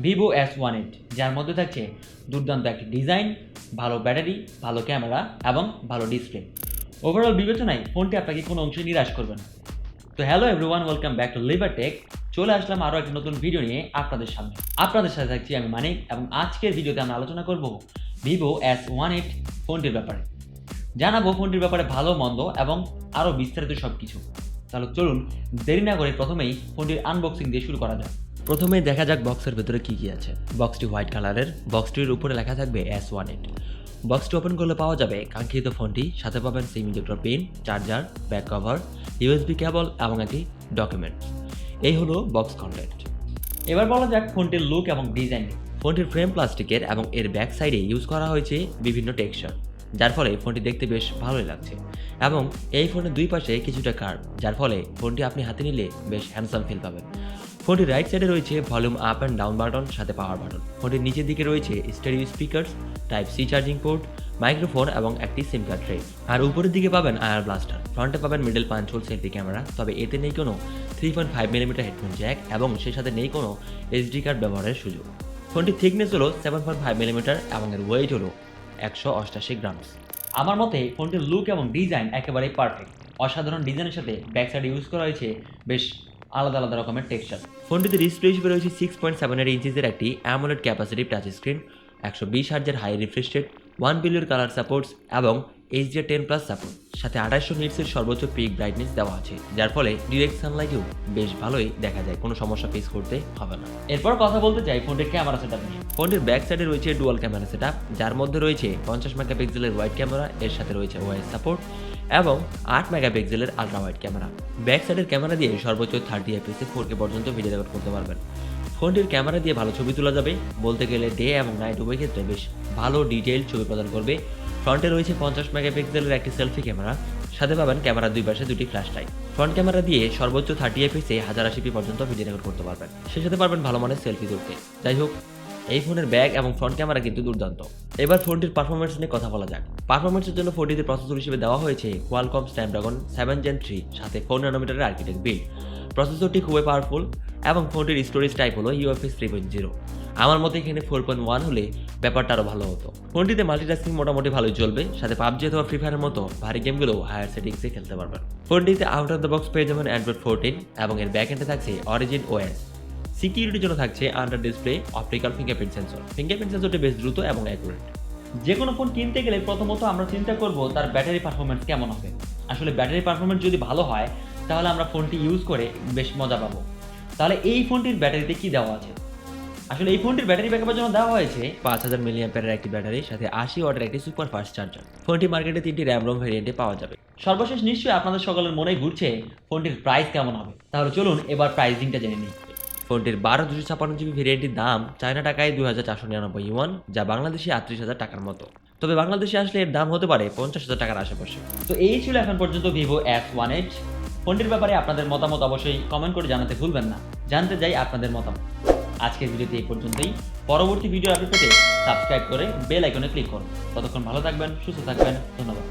Vivo S18, যার মধ্যে থাকছে দুর্দান্ত একটি ডিজাইন, ভালো ব্যাটারি, ভালো ক্যামেরা এবং ভালো ডিসপ্লে। ওভারঅল বিবেচনায় ফোনটি আপনাকে কোনো অংশে নিরাশ করবে না। তো hello everyone, welcome back to Livertech. চলে আসলাম আরও একটি নতুন ভিডিও নিয়ে আপনাদের সামনে। আপনাদের সাথে থাকছি আমি মানিক, এবং আজকের ভিডিওতে আমরা আলোচনা করব Vivo S18 ফোনটির ব্যাপারে। জানাবো ফোনটির ব্যাপারে ভালো মন্দ এবং আরও বিস্তারিত সব কিছু। তাহলে চলুন দেরি না করে প্রথমেই ফোনটির আনবক্সিং দিয়ে শুরু করা যাক। প্রথমেই দেখা যাক বক্সের ভেতরে কি কি আছে। বক্সটি হোয়াইট কালারের, বক্সটির উপরে লেখা থাকবে S18। বক্সটি ওপেন করলে পাওয়া যাবে কাঙ্ক্ষিত ফোনটি, সাথে পাবেন SIM injector pin, charger, back cover, USB cable এবং একটি ডকুমেন্ট। এই হলো বক্স কন্টেন্ট। এবার বলা যাক ফোনটির লুক এবং ডিজাইন। ফোনটির ফ্রেম প্লাস্টিকের এবং এর ব্যাক সাইডে ইউজ করা হয়েছে বিভিন্ন টেক্সচার, যার ফলে ফোনটি দেখতে বেশ ভালোই লাগছে। এবং এই ফোনের দুই পাশে কিছুটা কার্ভ, যার ফলে ফোনটি আপনি হাতে নিলে বেশ হ্যান্ডসাম ফিল পাবেন। ফোনটির রাইট সাইডে রয়েছে volume up and down button, সাথে পাওয়ার বাটন। ফোনটির নিচের দিকে রয়েছে stereo speakers, type C charging port, microphone এবং একটি সিম কার্ড ট্রে। আর উপরের দিকে পাবেন আয়ার ব্লাস্টার। ফ্রন্টে পাবেন middle punch whole selfie camera, তবে এতে নেই কোনো 3.5mm হেডফোন জ্যাক এবং সেই সাথে নেই কোনো SD কার্ড ব্যবহারের সুযোগ। ফোনটির থিকনেস হলো 7.5mm এবং এর ওয়েট হলো 188 গ্রামস। আমার মতে ফোনটির লুক এবং ডিজাইন একেবারেই পারফেক্ট। অসাধারণ ডিজাইনের সাথে ব্যাক সাইডে ইউজ করা হয়েছে বেশ আলাদা আলাদা রকমের টেক্সচার। ফোনটিতে ডিসপ্লে হিসেবে রয়েছে 6.78 ইঞ্চিসের একটি অ্যামোলেড ক্যাপাসিটিভ টাচ স্ক্রিন, 120 হার্জের high refresh rate, 1 billion colour supports এবং HDR10+ সাপোর্ট, সাথে 2800 নিটসের সর্বোচ্চ পিক ব্রাইটনেস দেওয়া আছে, যার ফলে ডিরেক্ট সানলাইটেও বেশ ভালোই দেখা যায়, কোনো সমস্যা ফেস করতে হবে না। এরপর কথা বলতে চাই ফোনটির ক্যামেরা সেটআপ নিয়ে। ফোনটির ব্যাক সাইডে রয়েছে ডুয়াল ক্যামেরা সেটআপ, যার মধ্যে রয়েছে 50 মেগাপিক্সেলের ওয়াইড ক্যামেরা, এর সাথে রয়েছে ওআইএস সাপোর্ট এবং 8 মেগাপিক্সেলের আলট্রা ওয়াইড ক্যামেরা। ব্যাক সাইডের ক্যামেরা দিয়ে সর্বোচ্চ 30 fps 4K পর্যন্ত ভিডিও রেকর্ড করতে পারবেন। ফোনটির ক্যামেরা দিয়ে ভালো ছবি তোলা যাবে, বলতে গেলে ডে এবং নাইট উভয় ক্ষেত্রে বেশ ভালো ডিটেইল ছবি প্রদান করবে। ফ্রন্টে রয়েছে 50 মেগাপিক্সেলের একটি সেলফি ক্যামেরা, সাথে পাবেন ক্যামেরার দুই পাশে দুটি ফ্ল্যাশ লাইট। ফ্রন্ট ক্যামেরা দিয়ে সর্বোচ্চ 30 fps 1080p পর্যন্ত ভিডিও রেকর্ড করতে পারবেন, সেই সাথে পারবেন ভালো মানের সেলফি তুলতে। যাই হোক, এই ফোনের ব্যাক এবং ফ্রন্ট ক্যামেরা কিন্তু দুর্দান্ত। এবার ফোনটির পারফরমেন্স নিয়ে কথা বলা যাক। পারফরমেন্সের জন্য ফোনটিতে প্রসেসর হিসেবে দেওয়া হয়েছে কোয়ালকম স্ন্যাপড্রাগন 7 Gen 3 সাথে 4 nanometer আর্কিটেক্ট বিল্ড। প্রসেসরটি খুবই পাওয়ারফুল এবং ফোনটির স্টোরেজ টাইপ হলো UFS 3.0। আমার মতে এখানে 4.1 হলে ব্যাপারটা আরও ভালো হতো। ফোনটিতে মাল্টিটাস্কিং মোটামুটি ভালোই চলবে, সাথে পাবজি অথবা ফ্রি ফায়ারের মতো ভারী গেমগুলো হায়ার সেটিংসে খেলতে পারবেন। ফোনটিতে আউট অফ দ্য বক্স পেয়ে যাবেন অ্যান্ড্রয়েড 14 এবং এর ব্যাক এন্ডে থাকছে অরিজিন OS। সিকিউরিটির জন্য থাকছে under display optical fingerprint sensor. Fingerprint সেন্সরটি বেশ দ্রুত এবং অ্যাকুরেট। যে কোনো ফোন কিনতে গেলে প্রথমত আমরা চিন্তা করব তার ব্যাটারি পারফরমেন্স কেমন হবে। আসলে ব্যাটারি পারফরমেন্স যদি ভালো হয় তাহলে আমরা ফোনটি ইউজ করে বেশ মজা পাবো। তাহলে এই ফোনটির ব্যাটারিতে কি দেওয়া আছে? আসলে এই ফোনটির ব্যাটারি ব্যাকআপের জন্য দেওয়া হয়েছে 5000 mAh একটি ব্যাটারি, সাথে 80 ওয়াটের একটি সুপার ফাস্ট চার্জার। ফোনটি মার্কেটে 3টি র্যাম রোম ভেরিয়েন্টে পাওয়া যাবে। সর্বশেষ নিশ্চয়ই আপনাদের সকলের মনেই ঘুরছে ফোনটির প্রাইস কেমন হবে। তাহলে চলুন এবার প্রাইসিংটা জেনে নিই। ফোনটির 12/256GB ভেরিয়েন্টটির দাম চায়না টাকায় 2499 ইউয়ান, যা বাংলাদেশে 38,000 টাকার মতো। তবে বাংলাদেশে আসলে এর দাম হতে পারে 50,000 টাকার আশেপাশে। তো এই ছিল এখন পর্যন্ত Vivo S18 ফোনটির ব্যাপারে আপনাদের মতামত অবশ্যই কমেন্ট করে জানাতে ভুলবেন না। জানতে চাই আপনাদের মতামত। আজকের ভিডিওতে এই পর্যন্তই। পরবর্তী ভিডিও আপডেট পেতে সাবস্ক্রাইব করে বেল আইকনে ক্লিক করুন। ততক্ষণ ভালো থাকবেন, সুস্থ থাকবেন। ধন্যবাদ।